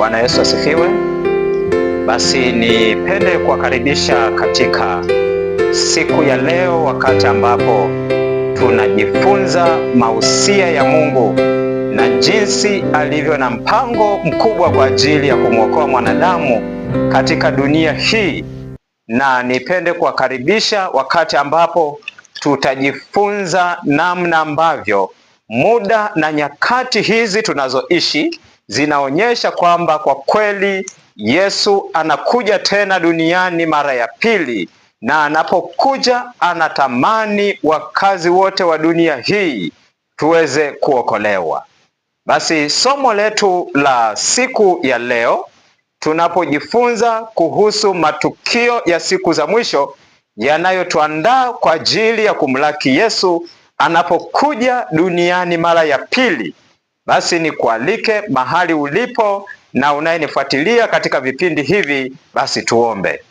Bwana Yesu asifiwe. Basi nipende kuwakaribisha katika siku ya leo, wakati ambapo tunajifunza mausia ya Mungu na jinsi alivyo na mpango mkubwa kwa ajili ya kumwokoa mwanadamu katika dunia hii. Na nipende kuwakaribisha wakati ambapo tutajifunza namna ambavyo muda na nyakati hizi tunazoishi zinaonyesha kwamba kwa kweli Yesu anakuja tena duniani mara ya pili, na anapokuja anatamani wakazi wote wa dunia hii tuweze kuokolewa. Basi somo letu la siku ya leo, tunapojifunza kuhusu matukio ya siku za mwisho yanayotuandaa kwa ajili ya kumlaki Yesu anapokuja duniani mara ya pili. Basi nikualike mahali ulipo na unayenifuatilia katika vipindi hivi, basi tuombe.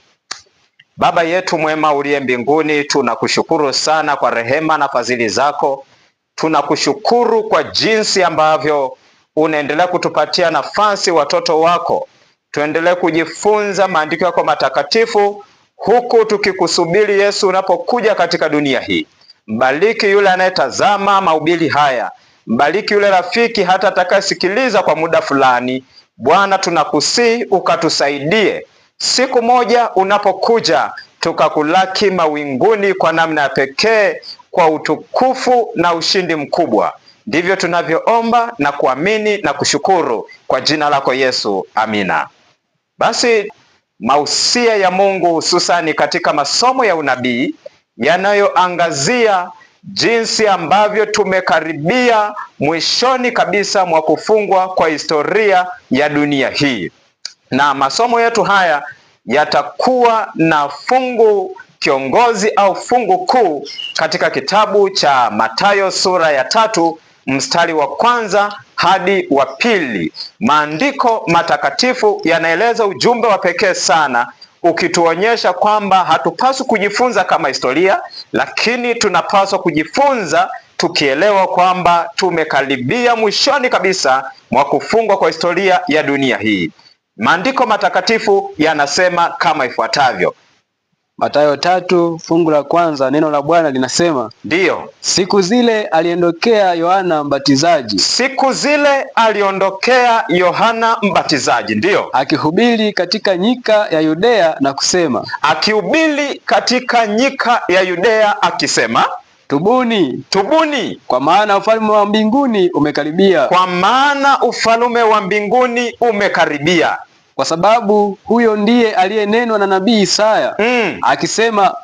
Baba yetu mwema uliye mbinguni, tunakushukuru sana kwa rehema na fadhili zako. Tunakushukuru kwa jinsi ambavyo unaendelea kutupatia nafasi watoto wako tuendelee kujifunza maandiko yako matakatifu, huku tukikusubiri Yesu unapokuja katika dunia hii. Mbariki yule anayetazama mahubiri haya, mbariki yule rafiki hata atakayesikiliza kwa muda fulani. Bwana, tunakusihi ukatusaidie siku moja unapokuja tukakulaki mawinguni kwa namna ya pekee, kwa utukufu na ushindi mkubwa. Ndivyo tunavyoomba na kuamini na kushukuru kwa jina lako Yesu, amina. Basi mausia ya Mungu hususani katika masomo ya unabii yanayoangazia jinsi ambavyo tumekaribia mwishoni kabisa mwa kufungwa kwa historia ya dunia hii. Na masomo yetu haya yatakuwa na fungu kiongozi au fungu kuu katika kitabu cha Mathayo sura ya 3 mstari wa 1 hadi wa 2. Maandiko matakatifu yanaeleza ujumbe wa pekee sana, ukituonyesha kwamba hatupaswi kujifunza kama historia, lakini tunapaswa kujifunza tukielewa kwamba tumekaribia mwishoni kabisa mwa kufungwa kwa historia ya dunia hii. Maandiko matakatifu yanasema kama ifuatavyo. Mathayo 3 fungu la 1, neno la Bwana linasema, ndiyo, siku zile aliondokea Yohana Mbatizaji. Siku zile aliondokea Yohana Mbatizaji, ndiyo, akihubiri katika nyika ya Yudea na kusema, akihubiri katika nyika ya Yudea akisema, tubuni, tubuni, kwa maana ufalme wa mbinguni umekaribia. Kwa maana ufalme wa mbinguni umekaribia. Kwa sababu huyo ndiye aliyenenwa na nabii Isaya akisema,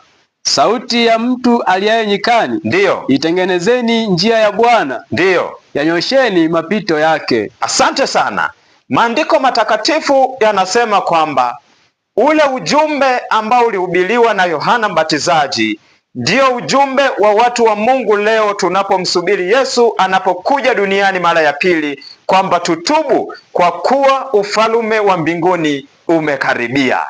sauti ya mtu aliaye nyikani, ndiyo, itengenezeni njia ya Bwana, ndiyo, yanyosheni mapito yake. Asante sana. Maandiko matakatifu yanasema kwamba ule ujumbe ambao ulihubiriwa na Yohana Mbatizaji ndio ujumbe wa watu wa Mungu leo tunapomsubiri Yesu anapokuja duniani mara ya pili, kwamba tutubu kwa kuwa ufalme wa mbinguni umekaribia.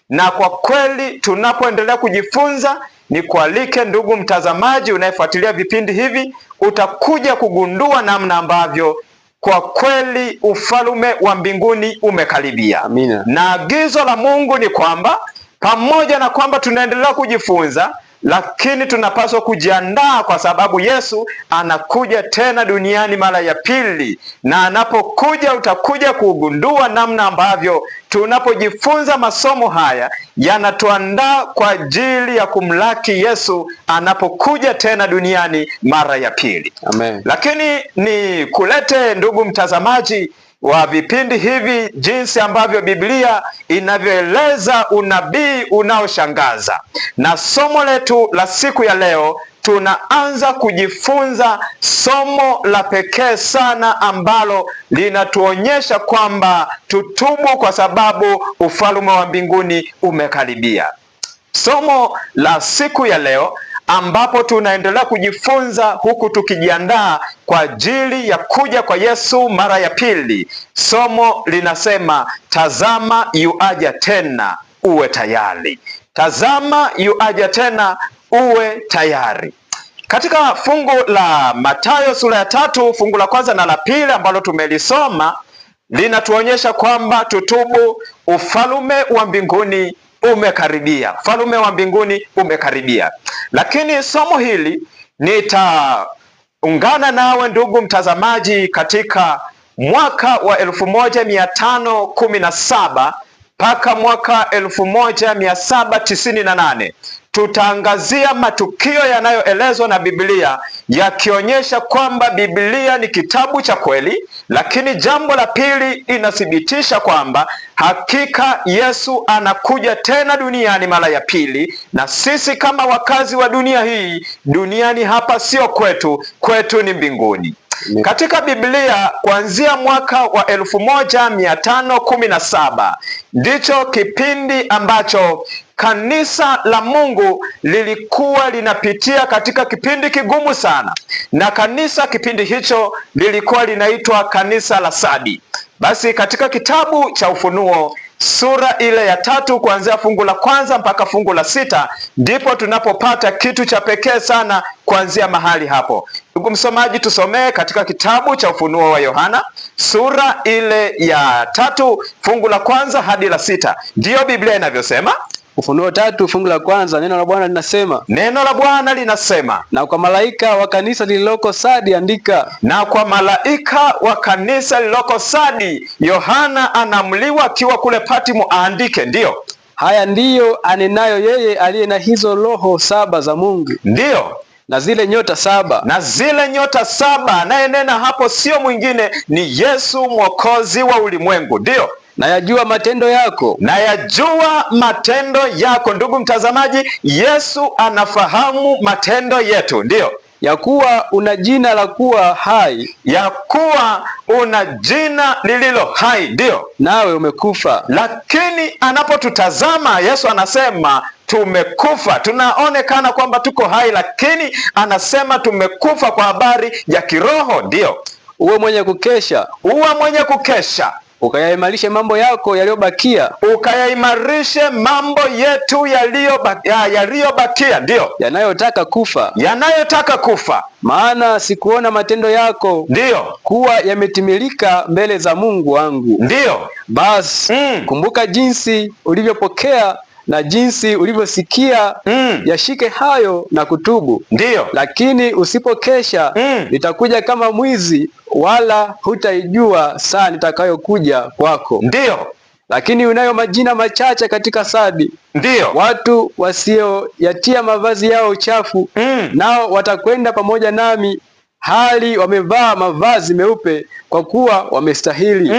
Na kwa kweli tunapoendelea kujifunza, ni kualike ndugu mtazamaji unayefuatilia vipindi hivi, utakuja kugundua namna ambavyo kwa kweli ufalme wa mbinguni umekaribia. Amina. Na agizo la Mungu ni kwamba pamoja na kwamba tunaendelea kujifunza, lakini tunapaswa kujiandaa, kwa sababu Yesu anakuja tena duniani mara ya pili. Na anapokuja utakuja kugundua namna ambavyo tunapojifunza masomo haya yanatuandaa kwa ajili ya kumlaki Yesu anapokuja tena duniani mara ya pili. Amen. Lakini ni kulete ndugu mtazamaji wa vipindi hivi jinsi ambavyo Biblia inavyoeleza unabii unaoshangaza. Na somo letu la siku ya leo, tunaanza kujifunza somo la pekee sana ambalo linatuonyesha kwamba tutubu kwa sababu ufalme wa mbinguni umekaribia. Somo la siku ya leo ambapo tunaendelea kujifunza huku tukijiandaa kwa ajili ya kuja kwa Yesu mara ya pili. Somo linasema, tazama yuaja tena, uwe tayari. Tazama yuaja tena, uwe tayari. Katika fungu la Mathayo sura ya 3 fungu la 1 na la 2 ambalo tumelisoma, linatuonyesha kwamba tutubu, ufalme wa mbinguni umekaribia. Ufalme wa mbinguni umekaribia. Lakini somo hili nitaungana nawe ndugu mtazamaji katika mwaka wa 1517 mpaka mwaka 1798. Tutaangazia matukio yanayoelezwa na Biblia yakionyesha kwamba Biblia ni kitabu cha kweli, lakini jambo la pili inathibitisha kwamba hakika Yesu anakuja tena duniani mara ya pili, na sisi kama wakazi wa dunia hii, duniani hapa sio kwetu, kwetu ni mbinguni. Katika Biblia kuanzia mwaka wa 1517 ndicho kipindi ambacho kanisa la Mungu lilikuwa linapitia katika kipindi kigumu sana, na kanisa kipindi hicho lilikuwa linaitwa kanisa la Sadi. Basi katika kitabu cha Ufunuo sura ile ya 3 kuanzia fungu la 1 mpaka fungu la 6 ndipo tunapopata kitu cha pekee sana kuanzia mahali hapo. Ndugu msomaji, tusomee katika kitabu cha Ufunuo wa Yohana sura ile ya 3 fungu la 1 hadi la 6. Ndiyo Biblia inavyosema. Ufunuo 3 fungu la 1, neno la Bwana linasema. Neno la Bwana linasema, na kwa malaika wa kanisa lililoko Sadi andika. Na kwa malaika wa kanisa lililoko Sadi, Yohana anaamliwa akiwa kule Patmo aandike. Ndiyo, haya ndiyo anenayo yeye aliye na hizo roho 7 za Mungu. Ndiyo, na zile nyota 7. Na zile nyota 7, anayenena hapo sio mwingine, ni Yesu Mwokozi wa ulimwengu. Ndiyo, nayajua matendo yako. Nayajua matendo yako. Ndugu mtazamaji, Yesu anafahamu matendo yetu. Ndiyo, ya kuwa una jina la kuwa hai. Ya kuwa una jina lililo hai. Ndiyo, nawe umekufa. Lakini anapotutazama Yesu anasema tumekufa. Tunaonekana kwamba tuko hai, lakini anasema tumekufa kwa habari ya kiroho. Ndiyo, uwe mwenye kukesha. Uwe mwenye kukesha, ukayaimarishe mambo yako yaliyobakia. Ukayaimarishe mambo yetu yaliyobakia. Ndiyo, yanayotaka kufa. Yanayotaka kufa. Maana sikuona matendo yako. Ndiyo, kuwa yametimilika mbele za Mungu wangu. Ndiyo, basi kumbuka jinsi ulivyopokea na jinsi ulivyosikia, yashike hayo na kutubu. Ndiyo, lakini usipokesha, nitakuja kama mwizi, wala hutaijua saa nitakayokuja kwako. Ndiyo, lakini unayo majina machache katika Sadi. Ndiyo, watu wasioyatia mavazi yao uchafu, nao watakwenda pamoja nami hali wamevaa mavazi meupe, kwa kuwa wamestahili.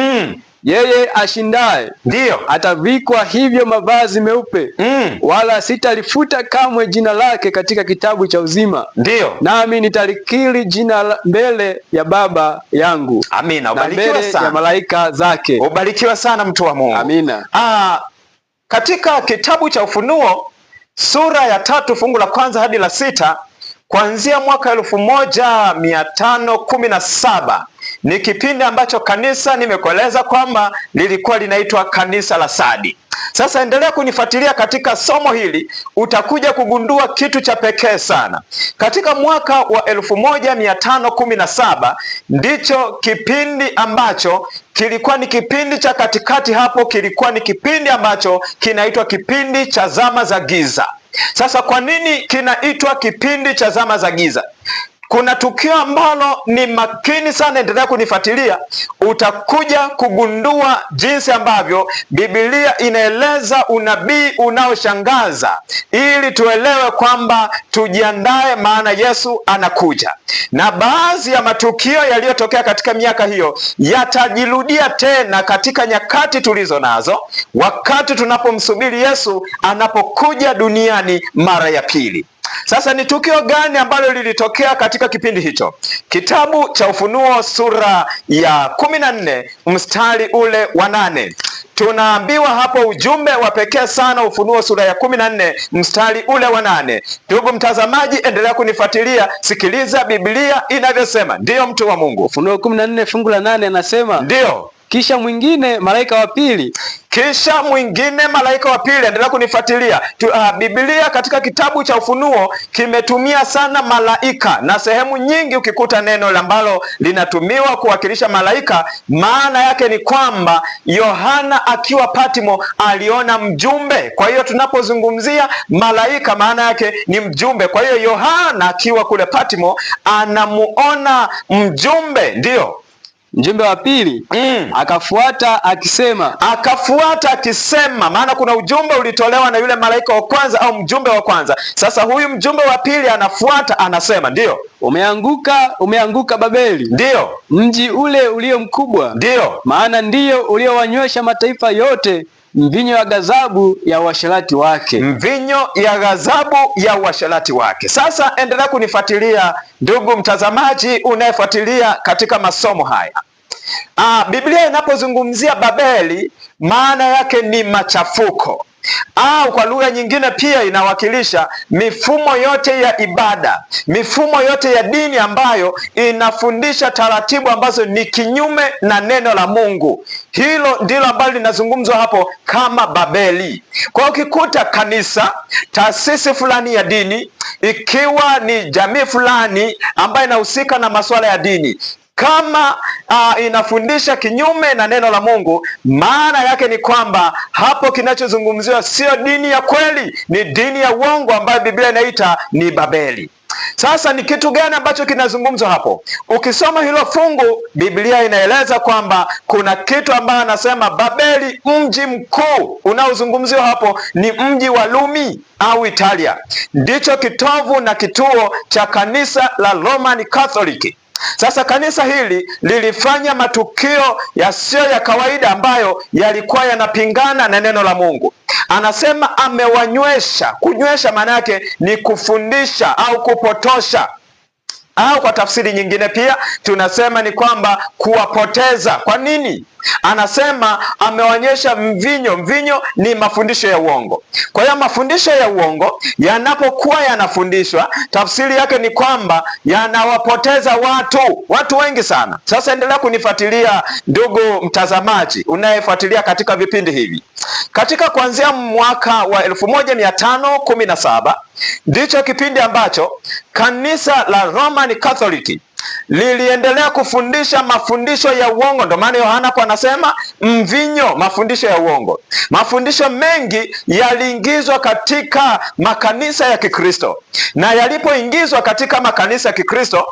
Yeye ashindaye, ndiyo, atavikwa hivyo mavazi meupe, wala sitalifuta kamwe jina lake katika kitabu cha uzima. Ndiyo, nami nitalikiri jina mbele ya Baba yangu. Amina. Ubarikiwe sana. Ya malaika zake. Ubarikiwe sana mtu wa Mungu. Amina. Katika kitabu cha Ufunuo sura ya 3 fungu la 1 hadi la 6 kuanzia mwaka 1517 ni kipindi ambacho kanisa nimekueleza kwamba lilikuwa linaitwa kanisa la Sadi. Sasa endelea kunifuatilia katika somo hili, utakuja kugundua kitu cha pekee sana. Katika mwaka wa 1517 ndicho kipindi ambacho kilikuwa ni kipindi cha katikati hapo, kilikuwa ni kipindi ambacho kinaitwa kipindi cha zama za giza. Sasa kwa nini kinaitwa kipindi cha zama za giza? Kuna tukio ambalo ni makini sana, endelea kunifuatilia, utakuja kugundua jinsi ambavyo Biblia inaeleza unabii unaoshangaza, ili tuelewe kwamba tujiandae, maana Yesu anakuja. Na baadhi ya matukio yaliyotokea katika miaka hiyo yatajirudia tena katika nyakati tulizo nazo, wakati tunapomsubiri Yesu anapokuja duniani mara ya pili. Sasa ni tukio gani ambalo lilitokea katika kipindi hicho? Kitabu cha Ufunuo sura ya 14 mstari ule wa 8. Tunaambiwa hapo ujumbe wa pekee sana, Ufunuo sura ya 14 mstari ule wa 8. Ndugu mtazamaji, endelea kunifuatilia, sikiliza Biblia inavyosema. Ndiyo mtu wa Mungu. Ufunuo 14 fungu la 8 anasema, ndiyo, Kisha mwingine malaika wa pili. Kisha mwingine malaika wa pili. Endelea kunifuatilia. Biblia katika kitabu cha Ufunuo kimetumia sana malaika, na sehemu nyingi ukikuta neno ambalo linatumiwa kuwakilisha malaika, maana yake ni kwamba Yohana akiwa Patmo aliona mjumbe. Kwa hiyo tunapozungumzia malaika, maana yake ni mjumbe. Kwa hiyo Yohana akiwa kule Patmo anamuona mjumbe, ndio mjumbe wa pili akafuata akisema, maana kuna ujumbe ulitolewa na yule malaika wa kwanza au mjumbe wa kwanza. Sasa huyu mjumbe wa pili anafuata, anasema, ndio umeanguka Babeli, ndio mji ule ulio mkubwa, ndio maana ndio uliowanywesha mataifa yote mvinyo ya ghadhabu ya uasherati wake. Mvinyo ya ghadhabu ya uasherati wake. Sasa endelea kunifuatilia ndugu mtazamaji unayefuatilia katika masomo haya. Biblia inapozungumzia Babeli, maana yake ni machafuko, au kwa lugha nyingine pia inawakilisha mifumo yote ya ibada, mifumo yote ya dini ambayo inafundisha taratibu ambazo ni kinyume na neno la Mungu. Hilo ndilo ambalo linazungumzwa hapo kama Babeli. Kwa ukikuta kanisa, taasisi fulani ya dini, ikiwa ni jamii fulani ambayo inahusika na masuala ya dini, kama inafundisha kinyume na neno la Mungu, maana yake ni kwamba hapo kinachozungumziwa sio dini ya kweli, ni dini ya uongo ambayo Biblia inaita ni Babeli. Sasa ni kitu gani ambacho kinazungumzwa hapo? Ukisoma hilo fungu, Biblia inaeleza kwamba kuna kitu ambayo anasema Babeli, mji mkuu unaozungumziwa hapo ni mji wa Rumi au Italia. Ndicho kitovu na kituo cha kanisa la Roman Catholic. Sasa kanisa hili lilifanya matukio yasiyo ya kawaida ambayo yalikuwa yanapingana na neno la Mungu. Anasema amewanywesha. Kunywesha maana yake ni kufundisha au kupotosha, au kwa tafsiri nyingine pia tunasema ni kwamba kuwapoteza. Kwa nini? Anasema ameonyesha mvinyo. Mvinyo ni mafundisho ya uongo. Kwa hiyo mafundisho ya uongo yanapokuwa yanafundishwa, tafsiri yake ni kwamba yanawapoteza watu wengi sana. Sasa endelea kunifuatilia ndugu mtazamaji unayefuatilia katika vipindi hivi. Katika kuanzia mwaka wa 1517 ndicho kipindi ambacho kanisa la Roman Catholic liliendelea kufundisha mafundisho ya uongo. Ndio maana Yohana kwa anasema mvinyo, mafundisho ya uongo. Mafundisho mengi yaliingizwa katika makanisa ya Kikristo, na yalipoingizwa katika makanisa ya Kikristo,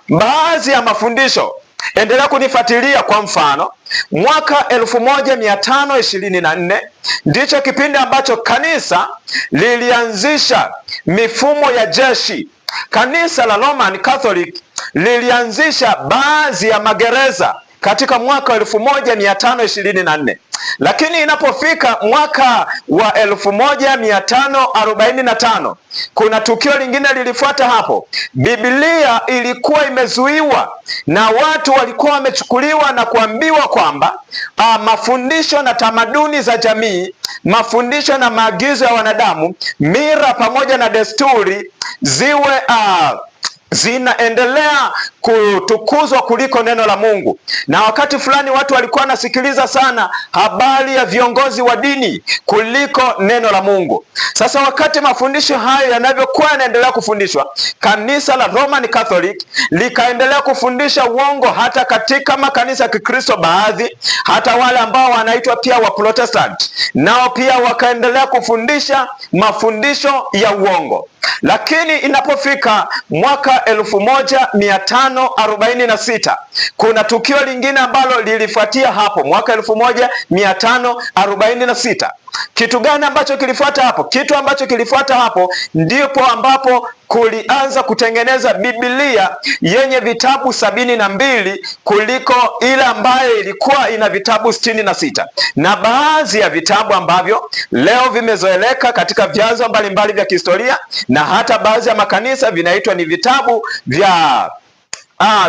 baadhi ya mafundisho, endelea kunifuatilia. Kwa mfano, mwaka 1524 ndicho kipindi ambacho kanisa lilianzisha mifumo ya jeshi. Kanisa la Roman Catholic lilianzisha baadhi ya magereza katika mwaka wa 1524, lakini inapofika mwaka wa 1545 kuna tukio lingine lilifuata hapo. Biblia ilikuwa imezuiwa na watu walikuwa wamechukuliwa na kuambiwa kwamba mafundisho na tamaduni za jamii, mafundisho na maagizo ya wanadamu, mira pamoja na desturi ziwe zinaendelea kutukuzwa kuliko neno la Mungu. Na wakati fulani watu walikuwa wanasikiliza sana habari ya viongozi wa dini kuliko neno la Mungu. Sasa wakati mafundisho hayo yanavyokuwa yanaendelea kufundishwa, kanisa la Roman Catholic likaendelea kufundisha uongo hata katika makanisa ya Kikristo baadhi, hata wale ambao wanaitwa pia wa Protestant nao pia wakaendelea kufundisha mafundisho ya uongo. Lakini inapofika mwaka 1546 kuna tukio lingine ambalo lilifuatia hapo mwaka 1546. Kitu gani ambacho kilifuata hapo? Kitu ambacho kilifuata hapo ndipo ambapo kulianza kutengeneza Biblia yenye vitabu 72 kuliko ile ambayo ilikuwa ina vitabu 66, na baadhi ya vitabu ambavyo leo vimezoeleka katika vyanzo mbalimbali vya kihistoria na hata baadhi ya makanisa vinaitwa ni vitabu vya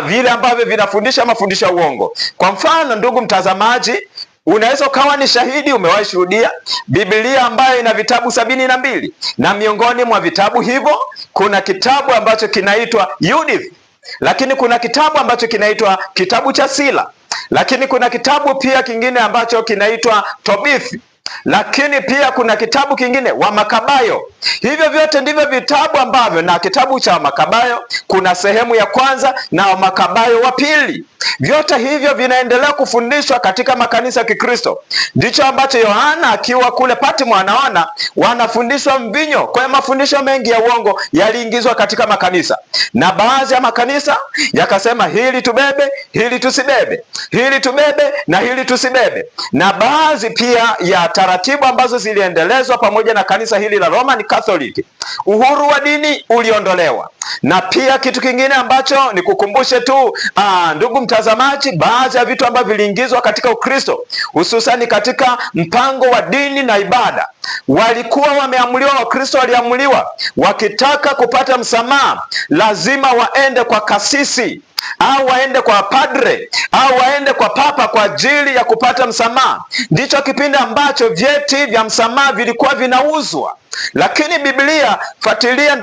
vile ambavyo vinafundisha mafundisho ya uongo. Kwa mfano, ndugu mtazamaji, unaweza ukawa ni shahidi, umewahi shuhudia Biblia ambayo ina vitabu 72, na miongoni mwa vitabu hivyo kuna kitabu ambacho kinaitwa Judith, lakini kuna kitabu ambacho kinaitwa kitabu cha Sila, lakini kuna kitabu pia kingine ambacho kinaitwa Tobithi, lakini pia kuna kitabu kingine wa Makabayo. Hivyo vyote ndivyo vitabu ambavyo, na kitabu cha Makabayo kuna sehemu ya kwanza na wa Makabayo wa pili. Vyote hivyo vinaendelea kufundishwa katika makanisa ya Kikristo. Ndicho ambacho Yohana akiwa kule Patmo anaona wanafundishwa mvinyo. Kwa hiyo mafundisho mengi ya uongo yaliingizwa katika makanisa, na baadhi ya makanisa yakasema hili tubebe, hili tusibebe, hili tubebe na hili tusibebe. Na baadhi pia ya taratibu ambazo ziliendelezwa pamoja na kanisa hili la Roman Catholic, uhuru wa dini uliondolewa. Na pia kitu kingine ambacho nikukumbushe tu ndugu mtazamaji, baadhi ya vitu ambavyo viliingizwa katika Ukristo, hususani katika mpango wa dini na ibada, walikuwa wameamuliwa, Wakristo waliamuliwa wakitaka kupata msamaha lazima waende kwa kasisi au waende kwa padre au waende kwa papa kwa ajili ya kupata msamaha. Ndicho kipindi ambacho vyeti vya msamaha vilikuwa vinauzwa. Lakini Biblia, fuatilia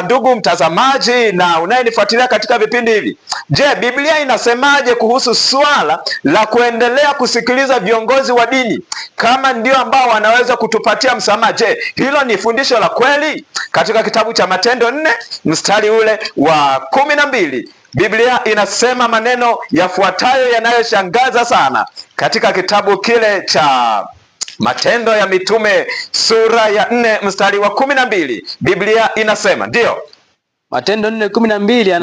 ndugu mtazamaji na unayenifuatilia katika vipindi hivi, je, Biblia inasemaje kuhusu swala la kuendelea kusikiliza viongozi wa dini kama ndio ambao wanaweza kutupatia msamaha? Je, hilo ni fundisho la kweli? Katika kitabu cha Matendo 4 mstari ule wa 12 Biblia inasema maneno yafuatayo yanayoshangaza sana. Katika kitabu kile cha Matendo ya Mitume sura ya 4 mstari wa 12 Biblia inasema, ndio Matendo 4:12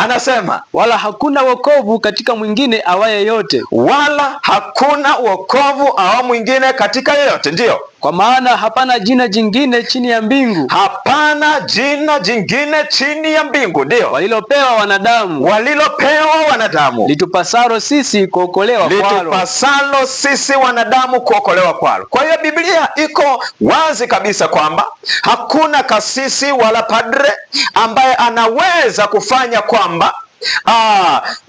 anasema wala hakuna wokovu katika mwingine awaye yote, wala hakuna wokovu awa mwingine katika yeyote. Ndio, kwa maana hapana jina jingine chini ya mbingu, hapana jina jingine chini ya mbingu, ndio, walilopewa wanadamu litupasalo sisi kuokolewa kwalo. Kwa hiyo Biblia iko wazi kabisa kwamba hakuna kasisi wala padre ambaye anaweza kufanya kwamba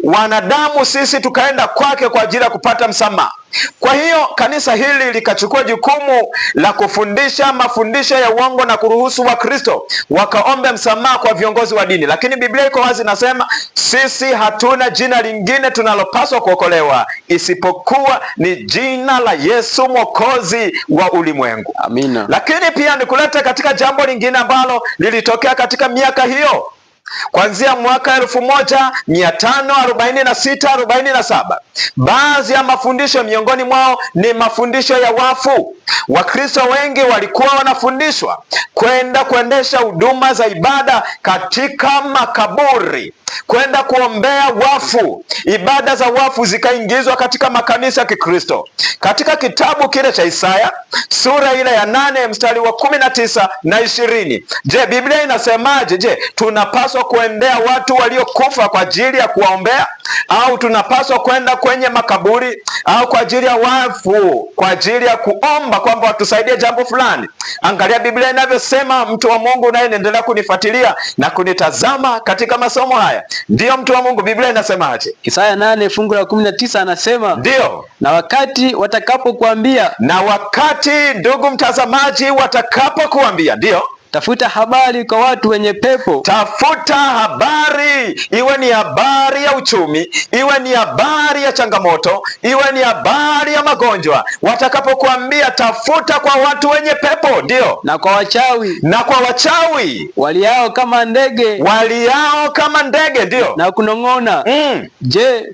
wanadamu sisi tukaenda kwake kwa ajili ya kupata msamaha. Kwa hiyo kanisa hili likachukua jukumu la kufundisha mafundisho ya uongo na kuruhusu Wakristo wakaombe msamaha kwa viongozi wa dini. Lakini Biblia iko wazi, nasema sisi hatuna jina lingine tunalopaswa kuokolewa isipokuwa ni jina la Yesu Mwokozi wa ulimwengu. Amina. Lakini pia nikulete katika jambo lingine ambalo lilitokea katika miaka hiyo kuanzia mwaka 1546-47. Baadhi ya mafundisho miongoni mwao ni mafundisho ya wafu. Wakristo wengi walikuwa wanafundishwa kwenda kuendesha huduma za ibada katika makaburi, kwenda kuombea wafu. Ibada za wafu zikaingizwa katika makanisa ya Kikristo. Katika kitabu kile cha Isaya sura ile ya 8 mstari wa 19 na 20, je, Biblia inasemaje? Je, tunapaswa kuendea watu waliokufa kwa ajili ya kuwaombea, au tunapaswa kwenda kwenye makaburi au kwa ajili ya wafu kwa ajili ya kuomba kwamba watusaidie jambo fulani? Angalia Biblia inavyosema, mtu wa Mungu unayeendelea kunifuatilia na kunitazama katika masomo haya. Ndiyo, mtu wa Mungu, Biblia inasemaje? Isaya 8 fungu la 19 anasema, ndio, na wakati watakapokuambia, ndugu mtazamaji, watakapokuambia, ndio, tafuta habari kwa watu wenye pepo. Tafuta habari, iwe ni habari ya uchumi, iwe ni habari ya changamoto, iwe ni habari ya magonjwa. Watakapokuambia tafuta kwa watu wenye pepo, ndio, na kwa wachawi waliao kama ndege, ndio, na kunong'ona. Je,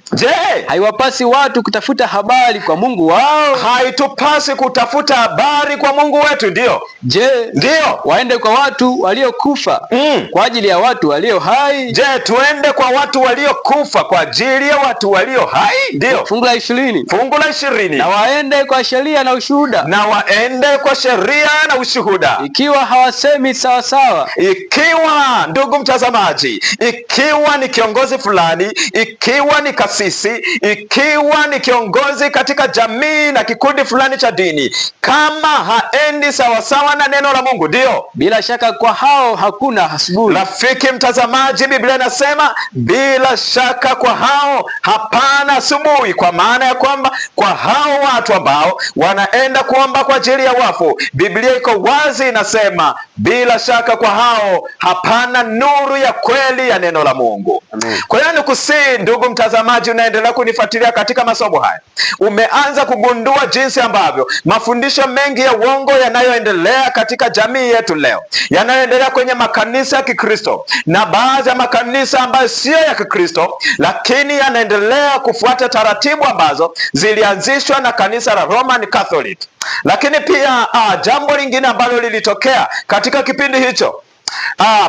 haiwapasi watu kutafuta habari kwa Mungu wao? Haitupasi kutafuta habari kwa Mungu wetu? Ndio. Je, ndio, waende kwa watu waliokufa kwa ajili ya watu walio hai? Je, tuende kwa watu waliokufa kwa ajili ya watu walio hai? Ndio. Fungu la 20. Na waende kwa sheria na ushuhuda. Ikiwa hawasemi sawa sawa. Ikiwa, ndugu mtazamaji, ikiwa ni kiongozi fulani, ikiwa ni kasisi, ikiwa ni kiongozi katika jamii na kikundi fulani cha dini, kama haendi sawa sawa na neno la Mungu, ndio, bila bila shaka kwa hao hakuna asubuhi. Rafiki mtazamaji, Biblia inasema bila shaka kwa hao hapana asubuhi, kwa maana ya kwamba kwa hao watu ambao wanaenda kuomba kwa ajili ya wafu, Biblia iko wazi inasema bila shaka kwa hao hapana nuru ya kweli ya neno la Mungu. Amen. Kwa hiyo nikusii ndugu mtazamaji, unaendelea kunifuatilia katika masomo haya, umeanza kugundua jinsi ambavyo mafundisho mengi ya uongo yanayoendelea katika jamii yetu leo, yanayoendelea kwenye makanisa ya Kikristo na baadhi ya makanisa ambayo sio ya Kikristo, lakini yanaendelea kufuata taratibu ambazo zilianzishwa na kanisa la Roman Catholic. Lakini pia jambo lingine ambalo lilitokea katika kipindi hicho,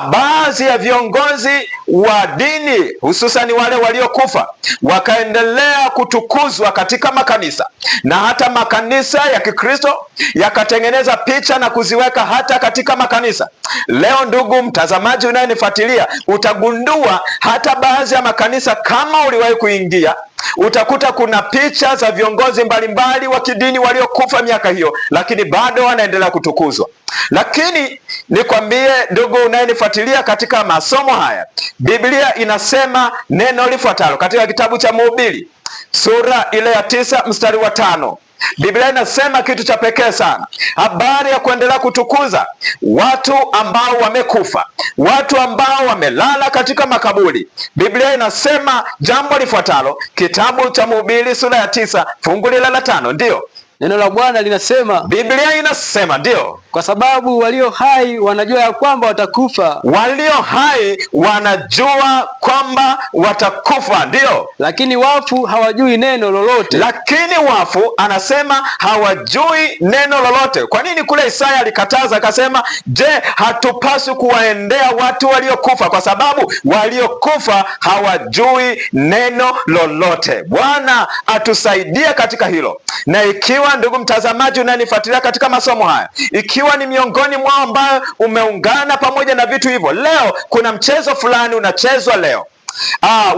baadhi ya viongozi wa dini hususani wale waliokufa wakaendelea kutukuzwa katika makanisa, na hata makanisa ya Kikristo yakatengeneza picha na kuziweka hata katika makanisa. Leo ndugu mtazamaji unayenifuatilia, utagundua hata baadhi ya makanisa, kama uliwahi kuingia, utakuta kuna picha za viongozi mbalimbali wa kidini waliokufa miaka hiyo, lakini bado wanaendelea kutukuzwa. Lakini nikwambie ndugu unayenifuatilia katika masomo haya, Biblia inasema neno lifuatalo katika kitabu cha Mhubiri sura ile ya 9 mstari wa 5. Biblia inasema kitu cha pekee sana, habari ya kuendelea kutukuza watu ambao wamekufa, watu ambao wamelala katika makaburi. Biblia inasema jambo lifuatalo, kitabu cha Mhubiri sura ya 9 fungu lile la 5. Ndio neno la Bwana linasema, Biblia inasema ndio, kwa sababu walio hai wanajua ya kwamba watakufa. Walio hai wanajua kwamba watakufa, ndio, lakini wafu hawajui neno lolote. Lakini wafu anasema hawajui neno lolote. Kwa nini? Kule Isaya alikataza akasema, je, hatupaswi kuwaendea watu waliokufa? Kwa sababu waliokufa hawajui neno lolote. Bwana atusaidie katika hilo. Na ikiwa ndugu mtazamaji unanifuatilia katika masomo haya, ikiwa ni miongoni mwao ambayo umeungana pamoja na vitu hivyo, leo kuna mchezo fulani unachezwa leo.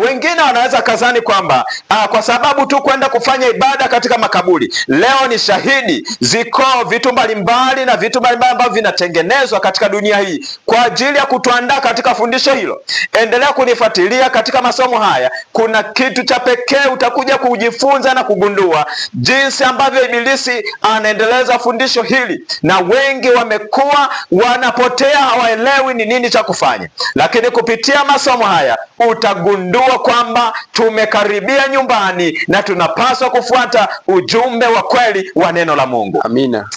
Wengine wanaweza kazani kwamba kwa sababu tu kwenda kufanya ibada katika makaburi, leo ni shahidi, ziko vitu mbalimbali na vitu mbalimbali ambavyo vinatengenezwa katika dunia hii kwa ajili ya kutuandaa katika fundisho hilo. Endelea kunifuatilia katika masomo haya, kuna kitu cha pekee utakuja kujifunza na kugundua jinsi ambavyo Ibilisi anaendeleza fundisho hili, na wengi wamekuwa wanapotea, hawaelewi ni nini cha kufanya. Lakini kupitia masomo haya utagundua kwamba tumekaribia nyumbani na tunapaswa kufuata ujumbe wa kweli wa neno la Mungu. Amina.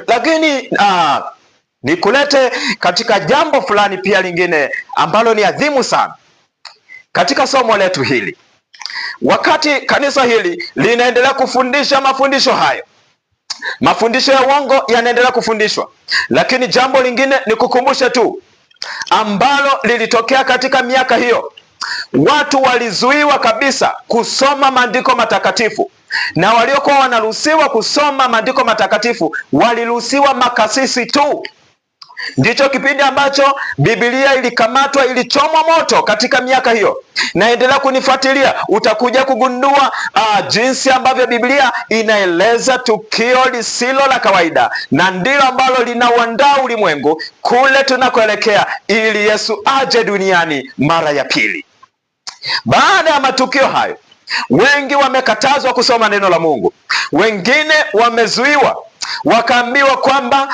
Lakini nikulete katika jambo fulani pia lingine ambalo ni adhimu sana katika somo letu hili. Wakati kanisa hili linaendelea kufundisha mafundisho hayo, mafundisho ya uongo yanaendelea kufundishwa, lakini jambo lingine ni kukumbusha tu ambalo lilitokea katika miaka hiyo. Watu walizuiwa kabisa kusoma maandiko matakatifu, na waliokuwa wanaruhusiwa kusoma maandiko matakatifu waliruhusiwa makasisi tu. Ndicho kipindi ambacho Biblia ilikamatwa, ilichomwa moto katika miaka hiyo. Naendelea kunifuatilia, utakuja kugundua jinsi ambavyo Biblia inaeleza tukio lisilo la kawaida, na ndilo ambalo linauandaa ulimwengu kule tunakoelekea, ili Yesu aje duniani mara ya pili. Baada ya matukio hayo, wengi wamekatazwa kusoma neno la Mungu, wengine wamezuiwa, wakaambiwa kwamba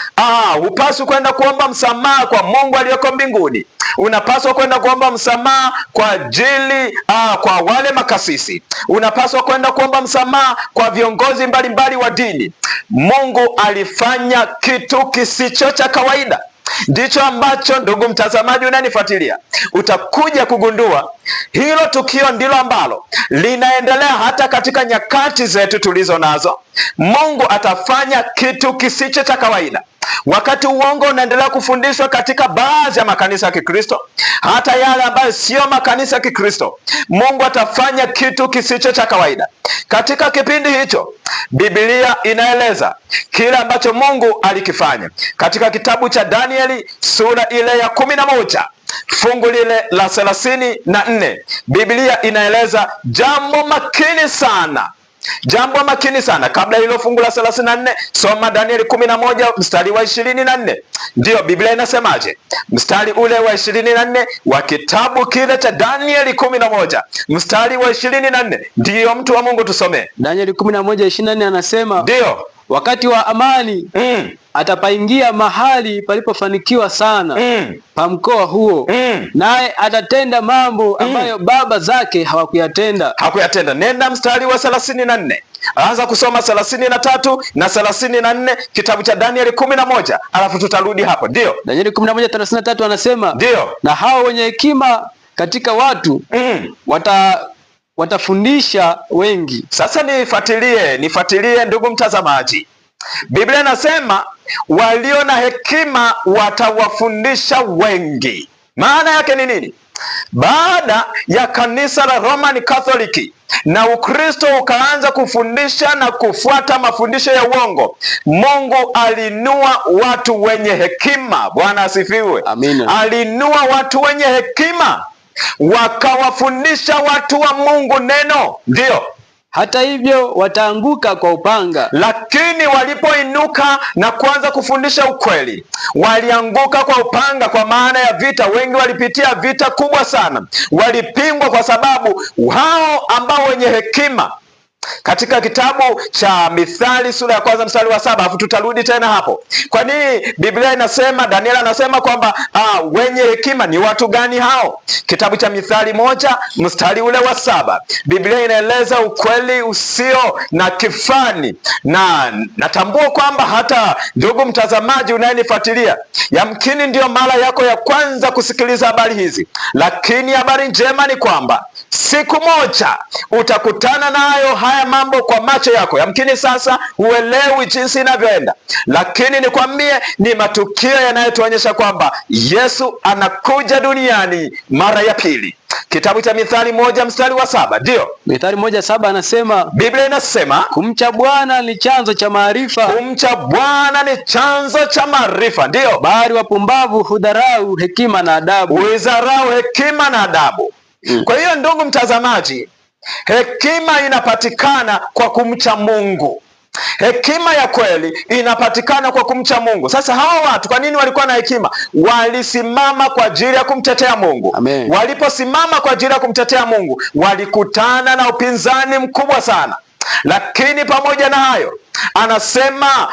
hupaswi kwenda kuomba msamaha kwa Mungu aliyeko mbinguni. Unapaswa kwenda kuomba msamaha kwa ajili kwa wale makasisi. Unapaswa kwenda kuomba msamaha kwa viongozi mbalimbali wa dini. Mungu alifanya kitu kisicho cha kawaida. Ndicho ambacho ndugu mtazamaji unanifuatilia utakuja kugundua, hilo tukio ndilo ambalo linaendelea hata katika nyakati zetu tulizo nazo. Mungu atafanya kitu kisicho cha kawaida. Wakati uongo unaendelea kufundishwa katika baadhi ya makanisa ya Kikristo, hata yale ambayo sio makanisa ya Kikristo, Mungu atafanya kitu kisicho cha kawaida. Katika kipindi hicho, Biblia inaeleza kile ambacho Mungu alikifanya katika kitabu cha Danieli sura ile ya 11 fungu lile la 34. Biblia inaeleza jambo makini sana Jambo makini sana. Kabla hilo fungu la 34, soma Danieli 11 mstari wa 24. Ndiyo Biblia inasemaje? Mstari ule wa 24 wa kitabu kile cha Danieli 11 mstari wa 24. Ndiyo mtu wa Mungu, tusome Danieli 11:24. Anasema ndiyo, wakati wa amani atapaingia mahali palipofanikiwa sana pa mkoa huo, naye atatenda mambo ambayo baba zake hawakuyatenda. Nenda mstari wa 34. Anza kusoma 33 na 34 kitabu cha Danieli 11, alafu tutarudi hapo. Ndio Danieli 11:33 anasema ndio, na hao wenye hekima katika watu watafundisha wengi. Sasa nifuatilie ndugu mtazamaji. Biblia inasema walio na hekima watawafundisha wengi. Maana yake ni nini? Baada ya kanisa la Roman Catholic na Ukristo ukaanza kufundisha na kufuata mafundisho ya uongo, Mungu alinua watu wenye hekima. Bwana asifiwe. Amina. Alinua watu wenye hekima wakawafundisha watu wa Mungu neno. Ndio. Hata hivyo wataanguka kwa upanga. Lakini walipoinuka na kuanza kufundisha ukweli, walianguka kwa upanga, kwa maana ya vita. Wengi walipitia vita kubwa sana, walipingwa kwa sababu hao ambao wenye hekima. Katika kitabu cha Mithali sura ya 1 mstari wa 7, afu tutarudi tena hapo. Kwa nini Biblia inasema, Daniel anasema kwamba wenye hekima ni watu gani hao? Kitabu cha Mithali 1 mstari ule wa 7, Biblia inaeleza ukweli usio na kifani, na natambua kwamba hata ndugu mtazamaji unayenifuatilia, yamkini ndio mara yako ya kwanza kusikiliza habari hizi, lakini habari njema ni kwamba siku moja utakutana nayo haya mambo kwa macho yako. Yamkini sasa huelewi jinsi inavyoenda, lakini nikwambie ni matukio yanayotuonyesha kwamba Yesu anakuja duniani mara ya pili. Kitabu cha Mithali 1 mstari wa 7. Ndio Mithali 1:7 anasema, Biblia inasema kumcha Bwana ni chanzo cha maarifa. Kumcha Bwana ni chanzo cha maarifa. Ndio, bali wapumbavu hudharau hekima na adabu. Huidharau hekima na adabu. Kwa hiyo ndugu mtazamaji, hekima inapatikana kwa kumcha Mungu. Hekima ya kweli inapatikana kwa kumcha Mungu. Sasa hawa watu kwa nini walikuwa na hekima? Walisimama kwa ajili ya kumtetea Mungu. Amen. Waliposimama kwa ajili ya kumtetea Mungu, walikutana na upinzani mkubwa sana. Lakini pamoja na hayo, anasema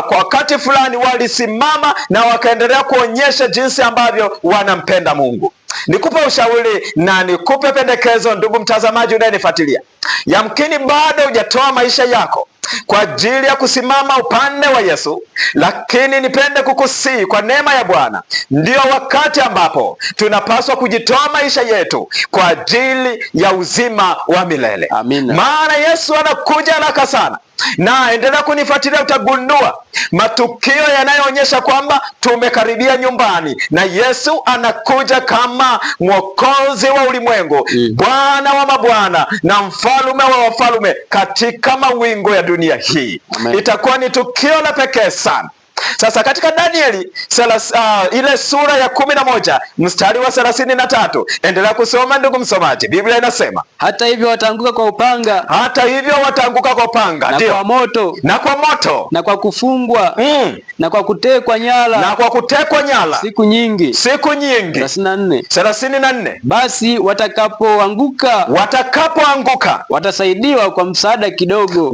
kwa wakati fulani walisimama na wakaendelea kuonyesha jinsi ambavyo wanampenda Mungu. Nikupe ushauri na nikupe pendekezo, ndugu mtazamaji unayenifuatilia. Yamkini bado hujatoa maisha yako kwa ajili ya kusimama upande wa Yesu, lakini nipende kukusihi kwa neema ya Bwana, ndio wakati ambapo tunapaswa kujitoa maisha yetu kwa ajili ya uzima wa milele. Amina. Maana Yesu anakuja haraka sana, na endelea kunifuatilia, utagundua matukio yanayoonyesha kwamba tumekaribia nyumbani na Yesu anakuja kama mwokozi wa ulimwengu, Bwana wa mabwana na mfalume wa wafalume katika mawingu ya dunia hii. Amen. Itakuwa ni tukio la pekee sana. Sasa katika Danieli ile sura ya 11 mstari wa 33, endelea kusoma ndugu msomaji. Biblia inasema, hata hivyo wataanguka kwa upanga. Hata hivyo wataanguka kwa upanga, na kwa moto, na kwa moto, na kwa kufungwa, na kwa kutekwa nyara, na kwa kutekwa nyara siku nyingi. 34. Basi watakapoanguka watasaidiwa kwa msaada kidogo.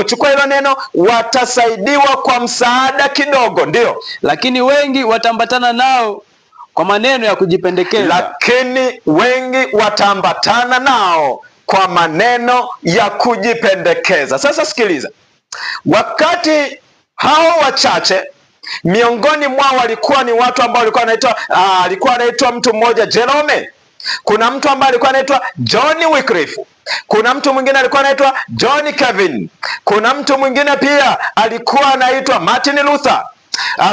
Chukua hilo neno, watasaidiwa kwa msaada kidogo. Ndio, lakini wengi wataambatana nao kwa maneno ya kujipendekeza. Sasa sikiliza, wakati hao wachache miongoni mwao walikuwa ni watu ambao alikuwa anaitwa mtu mmoja Jerome. Kuna mtu ambaye alikuwa anaitwa John Wycliffe. Kuna mtu mwingine alikuwa anaitwa John Calvin. Kuna mtu mwingine pia alikuwa anaitwa Martin Luther.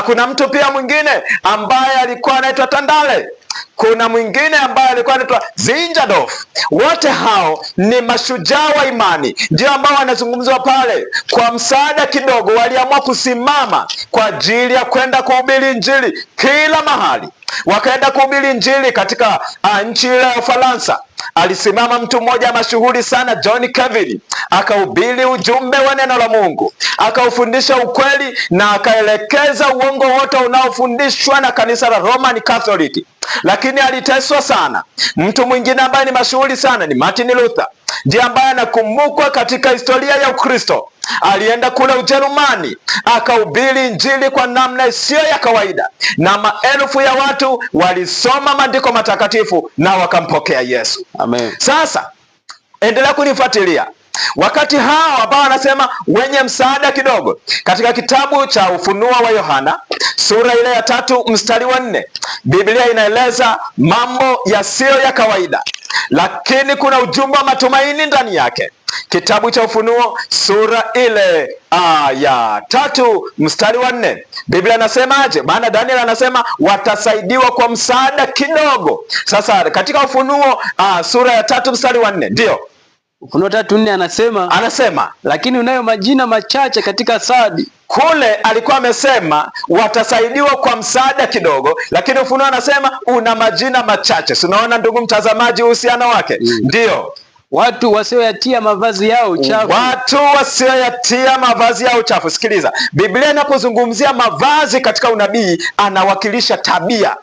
Kuna mtu pia mwingine ambaye alikuwa anaitwa Tandale. Kuna mwingine ambaye alikuwa anaitwa Zinjadorf. Wote hao ni mashujaa wa imani, ndio ambao wanazungumzwa pale. Kwa msaada kidogo waliamua kusimama kwa ajili ya kwenda kuhubiri Injili kila mahali. wakaenda kuhubiri Injili katika nchi ile ya Ufaransa. Alisimama mtu mmoja mashuhuri sana, John Calvin, akahubiri ujumbe wa neno la Mungu, akaufundisha ukweli na akaelekeza uongo wote unaofundishwa na kanisa la Roman Catholic. Lakini aliteswa sana. Mtu mwingine ambaye ni mashuhuri sana ni Martin Luther, ndiye ambaye anakumbukwa katika historia ya Ukristo. Alienda kule Ujerumani akahubiri Injili kwa namna isiyo ya kawaida, na maelfu ya watu walisoma maandiko matakatifu na wakampokea Yesu. Amen. Sasa endelea kunifuatilia. Wakati hao ambao wanasema wenye msaada kidogo, katika kitabu cha Ufunuo wa Yohana sura ile ya 3 mstari wa 4, Biblia inaeleza mambo yasiyo ya kawaida, lakini kuna ujumbe wa matumaini ndani yake. Kitabu cha Ufunuo sura ile ya 3 mstari wa 4, Biblia inasemaje? Maana Daniel anasema watasaidiwa kwa msaada kidogo. Sasa katika Ufunuo sura ya 3 mstari wa 4, ndio Ufunuo 3:4 anasema lakini unayo majina machache katika Sardi. Kule alikuwa amesema watasaidiwa kwa msaada kidogo, lakini Ufunuo anasema una majina machache. Unaona ndugu mtazamaji uhusiano wake? Ndio. Watu wasioyatia mavazi yao uchafu. Watu wasioyatia mavazi yao uchafu. Sikiliza, Biblia inapozungumzia mavazi katika unabii anawakilisha tabia.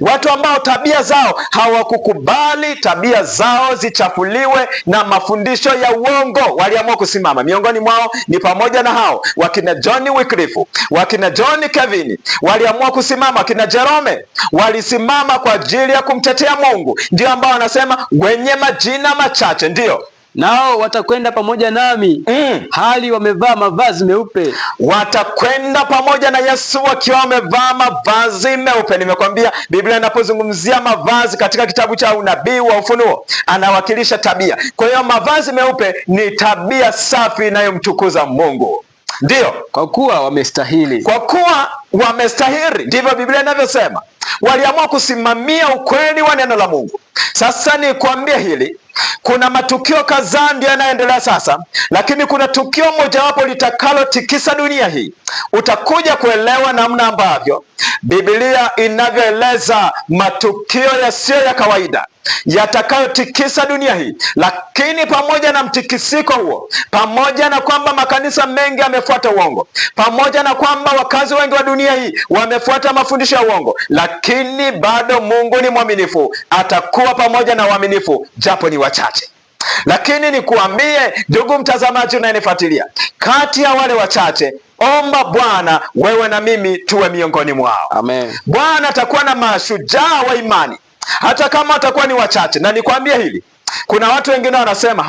Watu ambao tabia zao hawakukubali tabia zao zichafuliwe na mafundisho ya uongo waliamua kusimama. Miongoni mwao ni pamoja na hao wakina John Wycliffe, wakina John Calvin waliamua kusimama, wakina Jerome walisimama kwa ajili ya kumtetea Mungu. Ndio ambao wanasema wenye majina machache, ndio nao watakwenda pamoja nami hali wamevaa mavazi meupe. Watakwenda pamoja na Yesu wakiwa wamevaa mavazi meupe. Nimekwambia Biblia inapozungumzia mavazi katika kitabu cha unabii wa Ufunuo anawakilisha tabia. Kwa hiyo mavazi meupe ni tabia safi inayomtukuza Mungu. Ndio, kwa kuwa wamestahili. Kwa kuwa wamestahili, ndivyo Biblia inavyosema. Waliamua kusimamia ukweli wa neno la Mungu. Sasa ni kuambia hili, kuna matukio kadhaa ndio yanaendelea sasa, lakini kuna tukio mojawapo litakalo tikisa dunia hii. Utakuja kuelewa namna ambavyo Biblia inavyoeleza matukio yasiyo ya kawaida yatakayotikisa dunia hii. Lakini pamoja na mtikisiko huo, pamoja na kwamba makanisa mengi yamefuata uongo, pamoja na kwamba wakazi wengi wa dunia hii wamefuata mafundisho ya uongo, lakini bado Mungu ni mwaminifu, atakuwa pamoja na waaminifu japo ni wachache. Lakini nikuambie ndugu mtazamaji unayenifuatilia, kati ya wale wachache, omba Bwana wewe na mimi tuwe miongoni mwao. Amen. Bwana atakuwa na mashujaa wa imani hata kama atakuwa ni wachache. Na nikwambie hili, kuna watu wengine wanasema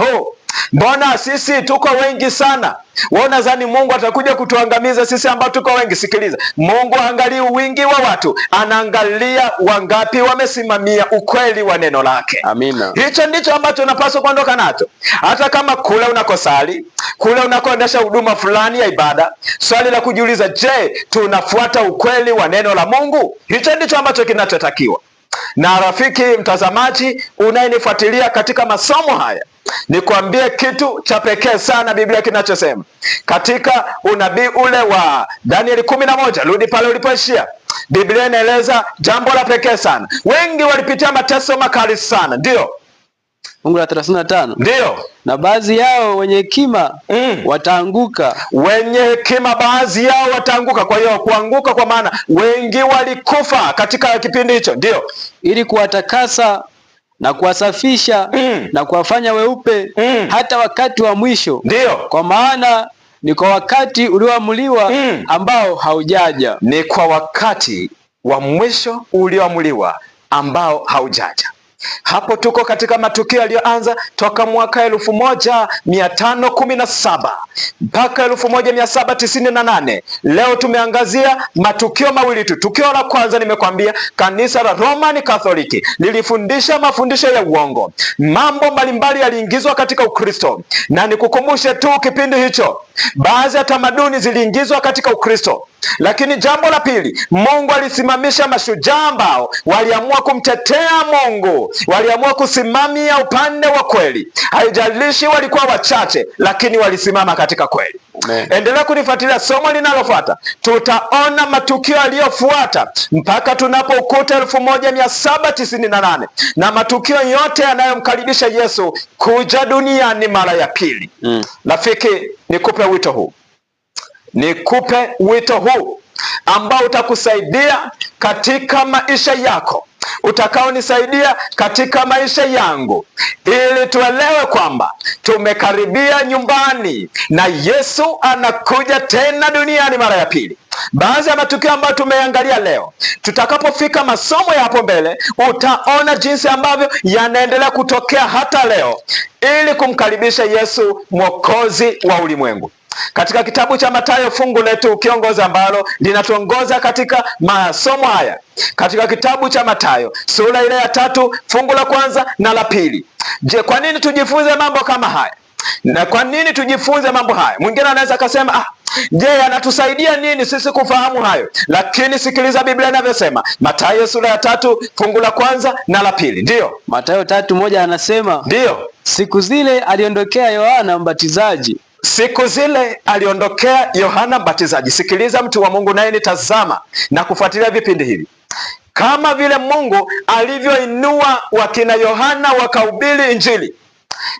mbona sisi tuko wengi sana? Wewe unadhani Mungu atakuja kutuangamiza sisi ambao tuko wengi? Sikiliza, Mungu haangalii wingi wa watu, anaangalia wangapi wamesimamia ukweli wa neno lake. Amina. Hicho ndicho ambacho unapaswa kuondoka nacho. Hata kama kule unakosali, kule unakoendesha huduma fulani ya ibada, swali la kujiuliza, je, tunafuata ukweli wa neno la Mungu? Hicho ndicho ambacho kinachotakiwa. Na rafiki mtazamaji unayenifuatilia katika masomo haya, nikwambie kitu cha pekee sana Biblia kinachosema katika unabii ule wa Danieli 11. Rudi pale ulipoishia. Biblia inaeleza jambo la pekee sana. Wengi walipitia mateso makali sana, ndio fungu la 35. Ndio, na baadhi yao wenye hekima wataanguka. Wenye hekima baadhi yao wataanguka. Kwa hiyo kuanguka kwa maana wengi walikufa katika kipindi hicho, ndio, ili kuwatakasa na kuwasafisha na kuwafanya weupe hata wakati wa mwisho. Ndio, kwa maana ni kwa wakati ulioamuliwa ambao haujaja. Ni kwa wakati wa mwisho ulioamuliwa ambao haujaja. Hapo tuko katika matukio yaliyoanza toka mwaka 1517 mpaka 1798. Leo tumeangazia matukio mawili tu. Tukio la kwanza nimekwambia, kanisa la Roman Catholic lilifundisha mafundisho ya uongo. Mambo mbalimbali yaliingizwa katika Ukristo, na nikukumbushe tu kipindi hicho baadhi ya tamaduni ziliingizwa katika Ukristo. Lakini jambo la pili, Mungu alisimamisha mashujaa ambao waliamua kumtetea Mungu, waliamua kusimamia upande wa kweli. Haijalishi walikuwa wachache, lakini walisimama katika kweli. Endelea kunifuatilia somo linalofuata. Tutaona matukio yaliyofuata mpaka tunapokuta 1798 na matukio yote yanayomkaribisha Yesu kuja duniani mara ya pili. Rafiki, nikupe wito huu ambao utakusaidia katika maisha yako, utakaonisaidia katika maisha yangu, ili tuelewe kwamba tumekaribia nyumbani na Yesu anakuja tena duniani mara ya pili. Baadhi ya matukio ambayo tumeangalia leo, tutakapofika masomo ya hapo mbele, utaona jinsi ambavyo yanaendelea kutokea hata leo, ili kumkaribisha Yesu mwokozi wa ulimwengu. Katika kitabu cha Mathayo, fungu letu kiongozi ambalo linatuongoza katika masomo haya, katika kitabu cha Mathayo sura ile ya 3 fungu la 1 na la 2. Je, kwa nini tujifunze mambo kama haya? Na kwa nini tujifunze mambo haya? Mwingine anaweza akasema, je, yanatusaidia nini sisi kufahamu hayo? Lakini sikiliza Biblia inavyosema. Mathayo sura ya 3 fungu la 1 na la 2. Ndio, Mathayo 3:1 anasema, ndio, siku zile aliondokea Yohana Mbatizaji. Sikiliza mtu wa Mungu, naye nitazama na kufuatilia vipindi hivi. Kama vile Mungu alivyoinua wakina Yohana wakahubiri Injili,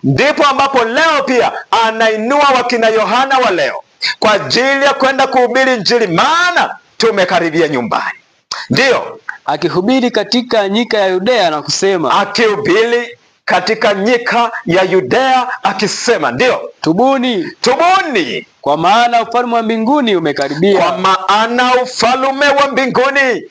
ndipo ambapo leo pia anainua wakina Yohana wa leo kwa ajili ya kwenda kuhubiri Injili, maana tumekaribia nyumbani. Ndiyo, akihubiri katika nyika ya Yudea na kusema, akihubiri katika nyika ya Yudea akisema, ndio, tubuni, kwa maana ufalme wa mbinguni umekaribia. Kwa maana ufalme wa mbinguni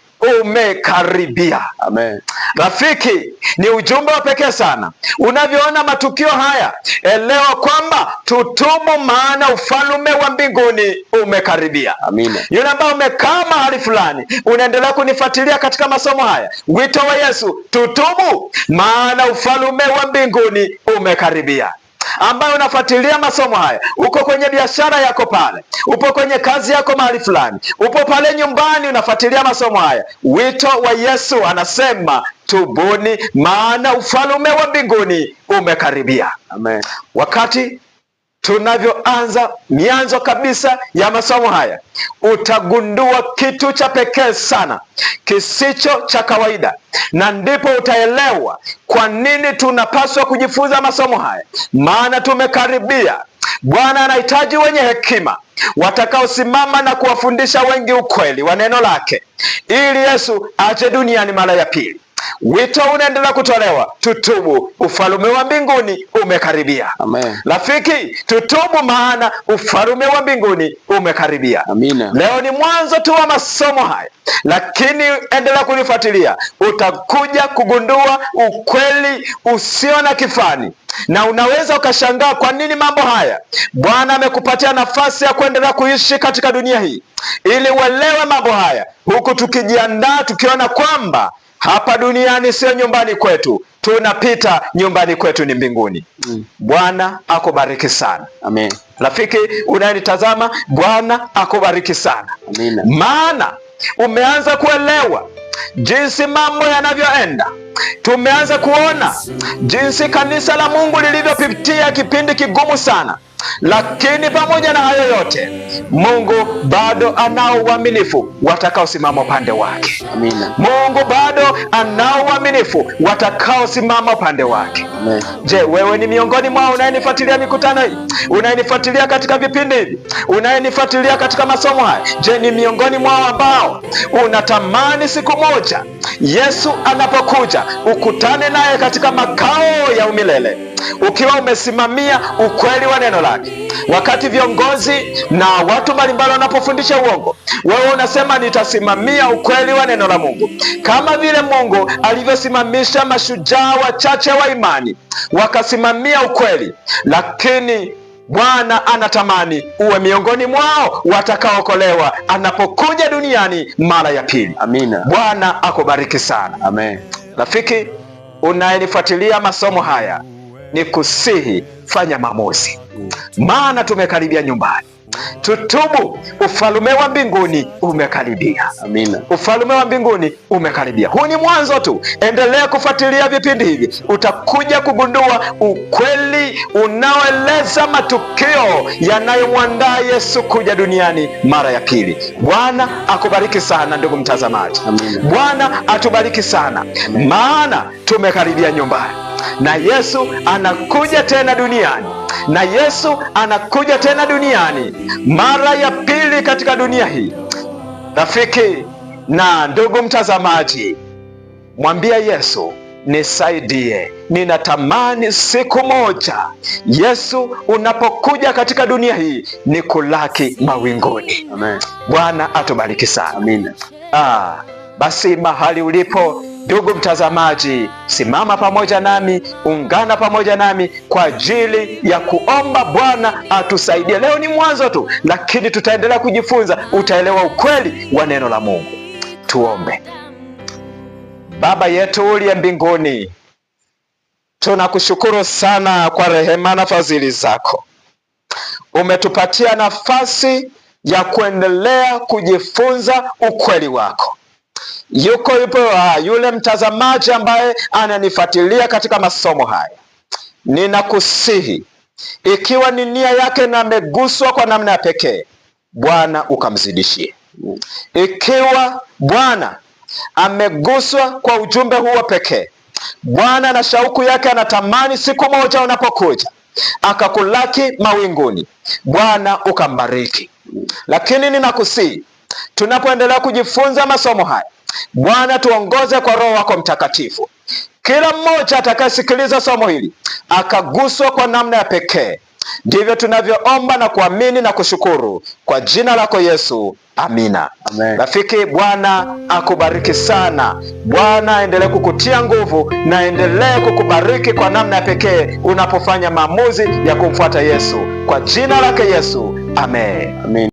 umekaribia. Amen. Rafiki, ni ujumbe wa pekee sana. Unavyoona matukio haya, elewa kwamba tutubu, maana ufalme wa mbinguni umekaribia. Amina. Yule ambaye umekaa mahali fulani, unaendelea kunifuatilia katika masomo haya, wito wa Yesu, tutubu, maana ufalme wa mbinguni umekaribia. Ambayo unafuatilia masomo haya, uko kwenye biashara yako pale, upo kwenye kazi yako mahali fulani, upo pale nyumbani unafuatilia masomo haya, wito wa Yesu anasema tubuni, maana ufalme wa mbinguni umekaribia. Amen. Wakati tunavyoanza mianzo kabisa ya masomo haya, utagundua kitu cha pekee sana kisicho cha kawaida, na ndipo utaelewa kwa nini tunapaswa kujifunza masomo haya, maana tumekaribia. Bwana anahitaji wenye hekima watakaosimama na kuwafundisha wengi ukweli wa neno lake, ili Yesu aje duniani mara ya pili. Wito unaendelea kutolewa, tutubu, ufalme wa mbinguni umekaribia. Amen. Rafiki, tutubu, maana ufalme wa mbinguni umekaribia. Amina. Leo ni mwanzo tu wa masomo haya, lakini endelea kunifuatilia, utakuja kugundua ukweli usio na kifani, na unaweza ukashangaa kwa nini mambo haya. Bwana amekupatia nafasi ya kuendelea kuishi katika dunia hii ili uelewe mambo haya, huku tukijiandaa, tukiona kwamba hapa duniani sio nyumbani kwetu, tunapita, nyumbani kwetu ni mbinguni. Bwana akubariki sana. Amen. Rafiki unayenitazama, Bwana akubariki sana. Amina. Maana umeanza kuelewa jinsi mambo yanavyoenda. Tumeanza kuona jinsi kanisa la Mungu lilivyopitia kipindi kigumu sana, lakini pamoja na hayo yote, Mungu bado anao uaminifu watakaosimama upande wake. Amina. Mungu bado anao uaminifu watakaosimama upande wake. Amen. Je, wewe ni miongoni mwao unayenifuatilia mikutano hii, unayenifuatilia katika vipindi hivi, unayenifuatilia katika masomo haya? Je, ni miongoni mwao ambao unatamani siku moja Yesu anapokuja ukutane naye katika makao ya umilele, ukiwa umesimamia ukweli wa neno lake? Wakati viongozi na watu mbalimbali wanapofundisha uongo, wewe unasema nitasimamia ukweli wa neno la Mungu, kama vile Mungu alivyosimamisha mashujaa wachache wa imani wakasimamia ukweli. Lakini Bwana anatamani uwe miongoni mwao watakaokolewa anapokuja duniani mara ya pili. Amina. Bwana akubariki sana. Amen. Rafiki unayenifuatilia masomo haya, ni kusihi, fanya maamuzi, maana tumekaribia nyumbani. Tutubu, ufalme wa mbinguni umekaribia. Amina. Ufalme wa mbinguni umekaribia. Huu ni mwanzo tu. Endelea kufuatilia vipindi hivi, utakuja kugundua ukweli unaoeleza matukio yanayomwandaa Yesu kuja duniani mara ya pili. Bwana akubariki sana ndugu mtazamaji. Amina. Bwana atubariki sana. Maana tumekaribia nyumbani na Yesu anakuja tena duniani, na Yesu anakuja tena duniani mara ya pili katika dunia hii. Rafiki na ndugu mtazamaji, mwambia Yesu, nisaidie, ninatamani siku moja Yesu unapokuja katika dunia hii nikulaki mawinguni. Amen. Bwana atubariki sana. Amina. Basi mahali ulipo ndugu mtazamaji, simama pamoja nami, ungana pamoja nami kwa ajili ya kuomba Bwana atusaidie. Leo ni mwanzo tu, lakini tutaendelea kujifunza, utaelewa ukweli wa neno la Mungu. Tuombe. Baba yetu uliye mbinguni, tunakushukuru sana kwa rehema na fadhili zako. Umetupatia nafasi ya kuendelea kujifunza ukweli wako. Yupo yule mtazamaji ambaye ananifuatilia katika masomo haya. Ninakusihi, ikiwa ni nia yake na ameguswa kwa namna ya pekee, Bwana ukamzidishie. Ikiwa Bwana ameguswa kwa ujumbe huo pekee, Bwana na shauku yake anatamani siku moja unapokuja akakulaki mawinguni, Bwana ukambariki. Lakini ninakusihi, tunapoendelea kujifunza masomo haya, Bwana tuongoze kwa Roho wako Mtakatifu. Kila mmoja atakayesikiliza somo hili akaguswa kwa namna ya pekee. Ndivyo tunavyoomba na kuamini na kushukuru kwa jina lako Yesu. Amina. Amen. Rafiki, Bwana akubariki sana. Bwana aendelee kukutia nguvu na endelee kukubariki kwa namna ya pekee unapofanya maamuzi ya kumfuata Yesu. Kwa jina lake Yesu. Amen. Amen.